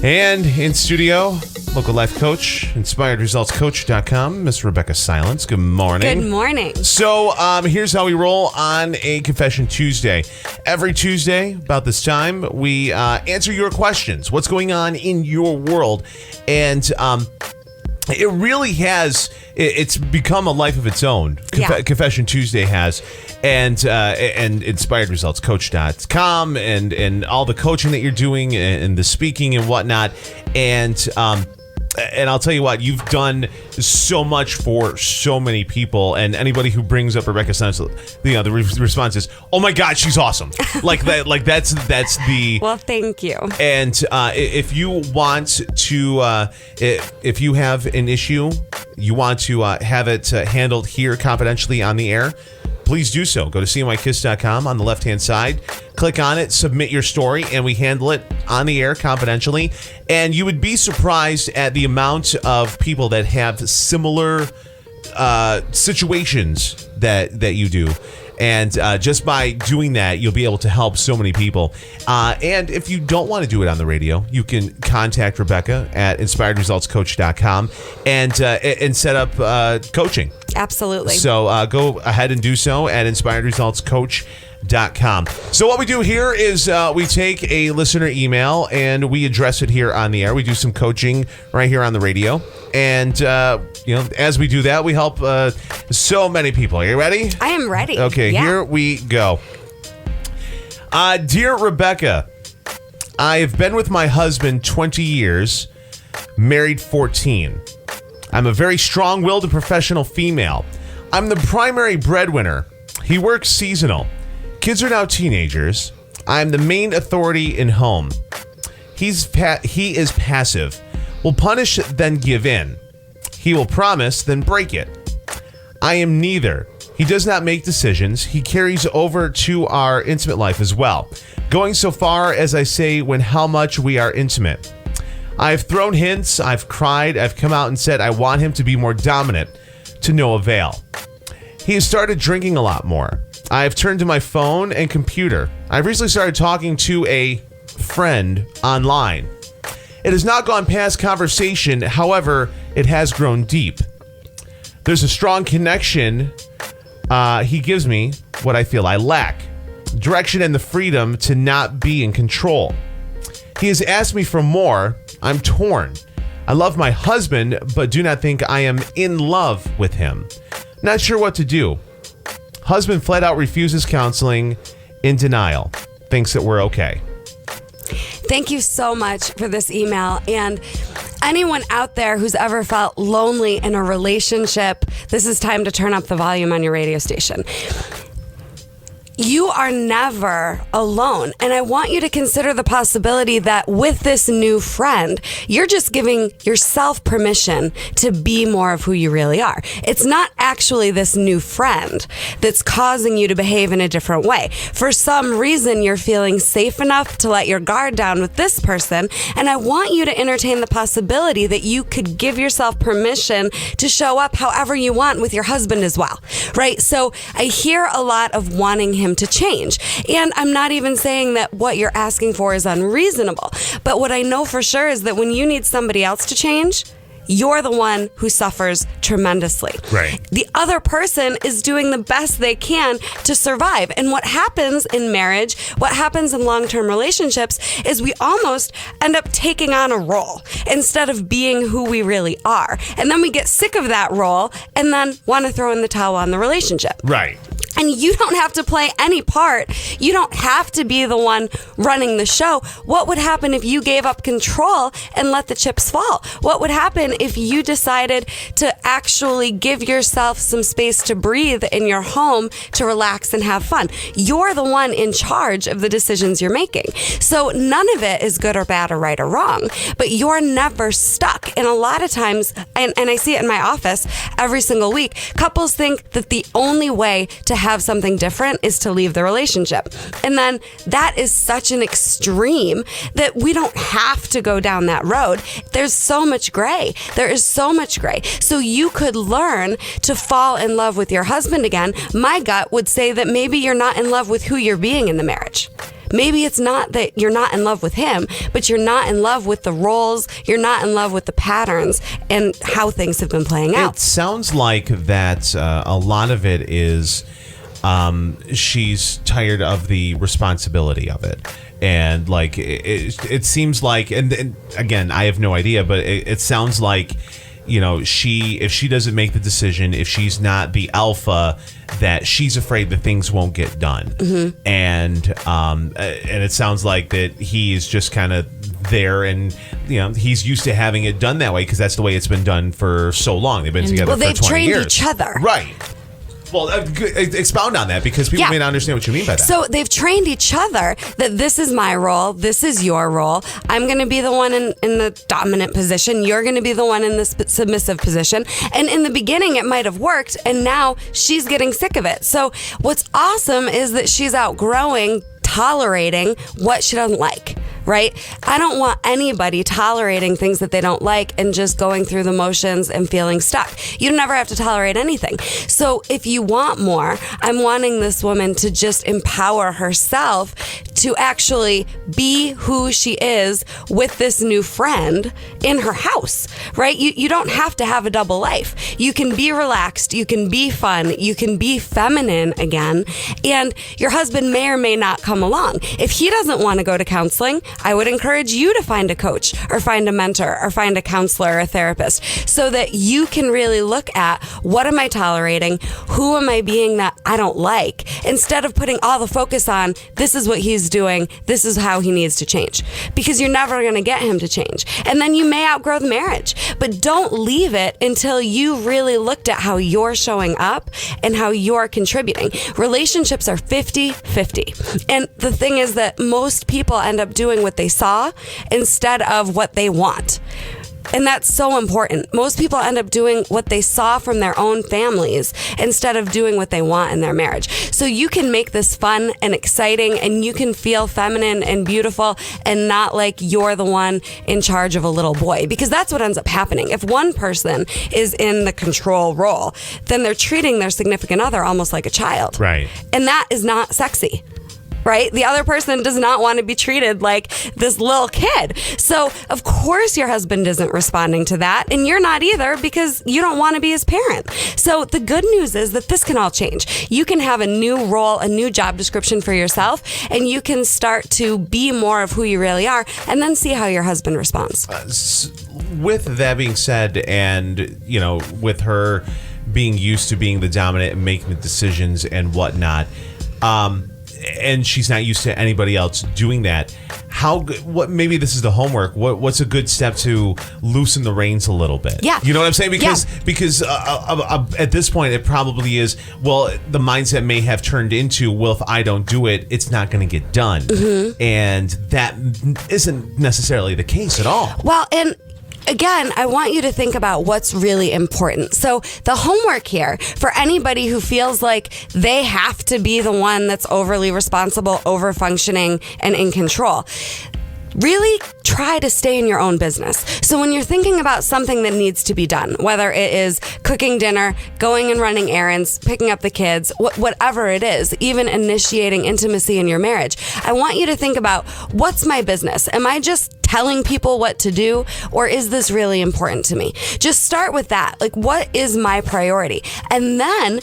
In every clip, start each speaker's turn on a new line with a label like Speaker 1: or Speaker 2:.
Speaker 1: And in studio, local life coach, inspiredresultscoach.com, Miss Rebecca Silence. Good morning.
Speaker 2: Good morning.
Speaker 1: So here's how we roll on a Confession Tuesday. Every Tuesday, about this time, we answer your questions. What's going on in your world? And it really has, it's become a life of its own. Confession Tuesday has. And inspiredresultscoach.com and all the coaching that you're doing and the speaking and whatnot. And I'll tell you what, you've done so much for so many people. And anybody who brings up Rebecca Silence, the response is, "Oh my God, she's awesome!" Like that. Like that's the.
Speaker 2: Well, thank you.
Speaker 1: And if you want to, if you have an issue, you want to have it handled here confidentially on the air, please do so. Go to cmykiss.com on the left-hand side. Click on it, submit your story, and we handle it on the air confidentially. And you would be surprised at the amount of people that have similar situations that you do. And just by doing that, you'll be able to help so many people. And if you don't want to do it on the radio, you can contact Rebecca at inspiredresultscoach.com and set up coaching.
Speaker 2: Absolutely.
Speaker 1: So go ahead and do so at inspiredresultscoach.com. So what we do here is we take a listener email and we address it here on the air. We do some coaching right here on the radio. And, as we do that, we help so many people. Are you ready?
Speaker 2: I am ready.
Speaker 1: Okay, Here we go. Dear Rebecca, I've been with my husband 20 years, married 14. I'm a very strong-willed and professional female. I'm the primary breadwinner. He works seasonal. Kids are now teenagers. I'm the main authority in home. He is passive. Will punish, then give in. He will promise, then break it. I am neither. He does not make decisions. He carries over to our intimate life as well, going so far as I say when how much we are intimate. I've thrown hints, I've cried, I've come out and said I want him to be more dominant, to no avail. He has started drinking a lot more. I have turned to my phone and computer. I've recently started talking to a friend online. It has not gone past conversation, however, it has grown deep. There's a strong connection. He gives me what I feel I lack. Direction and the freedom to not be in control. He has asked me for more. I'm torn. I love my husband, but do not think I am in love with him. Not sure what to do. Husband flat out refuses counseling, in denial. Thinks that we're okay.
Speaker 2: Thank you so much for this email. And anyone out there who's ever felt lonely in a relationship, this is time to turn up the volume on your radio station. You are never alone. And I want you to consider the possibility that with this new friend, you're just giving yourself permission to be more of who you really are. It's not actually this new friend that's causing you to behave in a different way. For some reason, you're feeling safe enough to let your guard down with this person. And I want you to entertain the possibility that you could give yourself permission to show up however you want with your husband as well, right? So I hear a lot of wanting him to change. And I'm not even saying that what you're asking for is unreasonable. But what I know for sure is that when you need somebody else to change, you're the one who suffers tremendously.
Speaker 1: Right.
Speaker 2: The other person is doing the best they can to survive. And what happens in marriage, what happens in long-term relationships, is we almost end up taking on a role instead of being who we really are. And then we get sick of that role and then want to throw in the towel on the relationship.
Speaker 1: Right.
Speaker 2: And you don't have to play any part. You don't have to be the one running the show. What would happen if you gave up control and let the chips fall? What would happen if you decided to actually give yourself some space to breathe in your home, to relax and have fun? You're the one in charge of the decisions you're making. So none of it is good or bad or right or wrong, but you're never stuck. And a lot of times, and I see it in my office every single week, couples think that the only way to have something different is to leave the relationship. And then that is such an extreme that we don't have to go down that road. There's so much gray. There is so much gray. So you could learn to fall in love with your husband again. My gut would say that maybe you're not in love with who you're being in the marriage. Maybe it's not that you're not in love with him, but you're not in love with the roles. You're not in love with the patterns and how things have been playing out.
Speaker 1: It sounds like that a lot of it is she's tired of the responsibility of it. And like it seems like, and again, I have no idea, but it sounds like, you know, if she doesn't make the decision, if she's not the alpha, that she's afraid that things won't get done. Mm-hmm. And it sounds like that he is just kind of there, and you know, he's used to having it done that way because that's the way it's been done for so long. They've been together for 20 years.
Speaker 2: Well, they've trained each other.
Speaker 1: Right. Well, expound on that, because people may not understand what you mean by that.
Speaker 2: So they've trained each other that this is my role, this is your role. I'm going to be the one in the dominant position. You're going to be the one in the submissive position. And in the beginning, it might have worked, and now she's getting sick of it. So what's awesome is that she's outgrowing tolerating what she doesn't like. Right? I don't want anybody tolerating things that they don't like and just going through the motions and feeling stuck. You never have to tolerate anything. So if you want more, I'm wanting this woman to just empower herself to actually be who she is with this new friend in her house, right? You don't have to have a double life. You can be relaxed. You can be fun. You can be feminine again. And your husband may or may not come along. If he doesn't want to go to counseling, I would encourage you to find a coach or find a mentor or find a counselor or a therapist so that you can really look at what am I tolerating? Who am I being that I don't like? Instead of putting all the focus on this is what he's doing, this is how he needs to change. Because you're never going to get him to change. And then you may outgrow the marriage. But don't leave it until you really looked at how you're showing up and how you're contributing. Relationships are 50-50. And the thing is that most people end up doing what they saw instead of what they want. And that's so important. Most people end up doing what they saw from their own families instead of doing what they want in their marriage. So you can make this fun and exciting, and you can feel feminine and beautiful and not like you're the one in charge of a little boy, because that's what ends up happening. If one person is in the control role, then they're treating their significant other almost like a child.
Speaker 1: Right.
Speaker 2: And that is not sexy. Right? The other person does not want to be treated like this little kid. So, of course, your husband isn't responding to that, and you're not either, because you don't want to be his parent. So, the good news is that this can all change. You can have a new role, a new job description for yourself, and you can start to be more of who you really are, and then see how your husband responds.
Speaker 1: With that being said, and, you know, with her being used to being the dominant and making the decisions and whatnot, and she's not used to anybody else doing that. What? Maybe this is the homework. What's a good step to loosen the reins a little bit?
Speaker 2: Yeah,
Speaker 1: you know what I'm saying? Because at this point, it probably is. Well, the mindset may have turned into, well, if I don't do it, it's not going to get done, and that isn't necessarily the case at all.
Speaker 2: Well, and again, I want you to think about what's really important. So the homework here for anybody who feels like they have to be the one that's overly responsible, over functioning, and in control, really try to stay in your own business. So when you're thinking about something that needs to be done, whether it is cooking dinner, going and running errands, picking up the kids, whatever it is, even initiating intimacy in your marriage, I want you to think about, what's my business? Am I just telling people what to do, or is this really important to me? Just start with that. Like, what is my priority? And then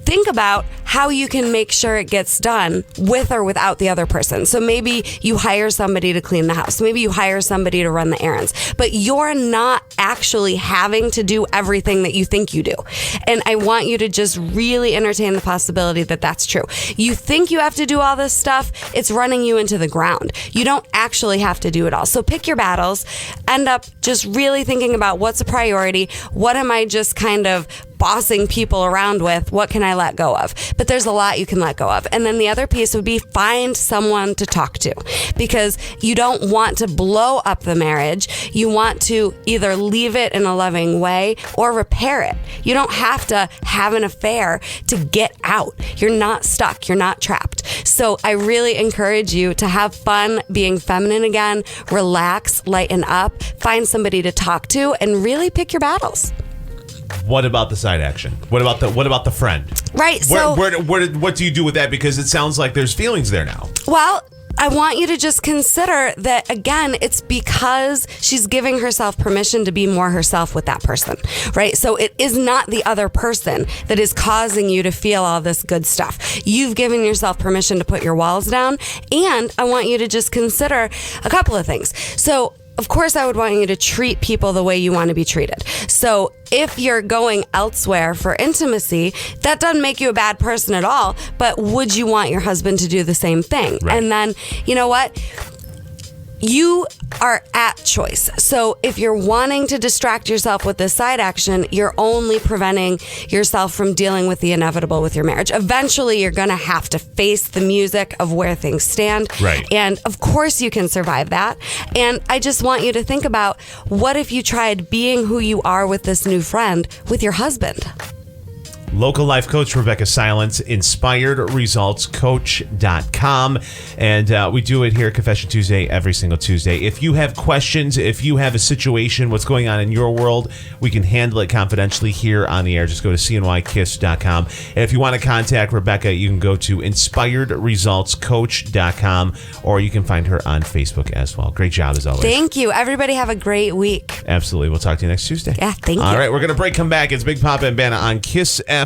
Speaker 2: think about how you can make sure it gets done with or without the other person. So maybe you hire somebody to clean the house. Maybe you hire somebody to run the errands, but you're not actually having to do everything that you think you do. And I want you to just really entertain the possibility that that's true. You think you have to do all this stuff, it's running you into the ground. You don't actually have to do it all. So pick your battles, end up just really thinking about what's a priority, what am I just kind of bossing people around with, what can I let go of? But there's a lot you can let go of. And then the other piece would be, find someone to talk to, because you don't want to blow up the marriage. You want to either leave it in a loving way or repair it. You don't have to have an affair to get out. You're not stuck. You're not trapped. So I really encourage you to have fun being feminine again, relax, lighten up, find somebody to talk to, and really pick your battles.
Speaker 1: What about the side action? What about the friend?
Speaker 2: Right. So
Speaker 1: what do you do with that? Because it sounds like there's feelings there now.
Speaker 2: Well, I want you to just consider that, again, it's because she's giving herself permission to be more herself with that person, right? So it is not the other person that is causing you to feel all this good stuff. You've given yourself permission to put your walls down. And I want you to just consider a couple of things. So, of course, I would want you to treat people the way you want to be treated. So if you're going elsewhere for intimacy, that doesn't make you a bad person at all. But would you want your husband to do the same thing?
Speaker 1: Right.
Speaker 2: And then, you know what? You are at choice. So if you're wanting to distract yourself with this side action, you're only preventing yourself from dealing with the inevitable with your marriage. Eventually, you're going to have to face the music of where things stand.
Speaker 1: Right.
Speaker 2: And of course, you can survive that. And I just want you to think about, what if you tried being who you are with this new friend with your husband?
Speaker 1: Local life coach Rebecca Silence, inspiredresultscoach.com. And we do it here at Confession Tuesday every single Tuesday. If you have questions, if you have a situation, what's going on in your world, we can handle it confidentially here on the air. Just go to cnykiss.com. And if you want to contact Rebecca, you can go to inspiredresultscoach.com, or you can find her on Facebook as well. Great job as always.
Speaker 2: Thank you. Everybody have a great week.
Speaker 1: Absolutely. We'll talk to you next Tuesday.
Speaker 2: Yeah, thank you.
Speaker 1: All right, we're going to break, come back. It's Big Papa and Banna on Kiss FM.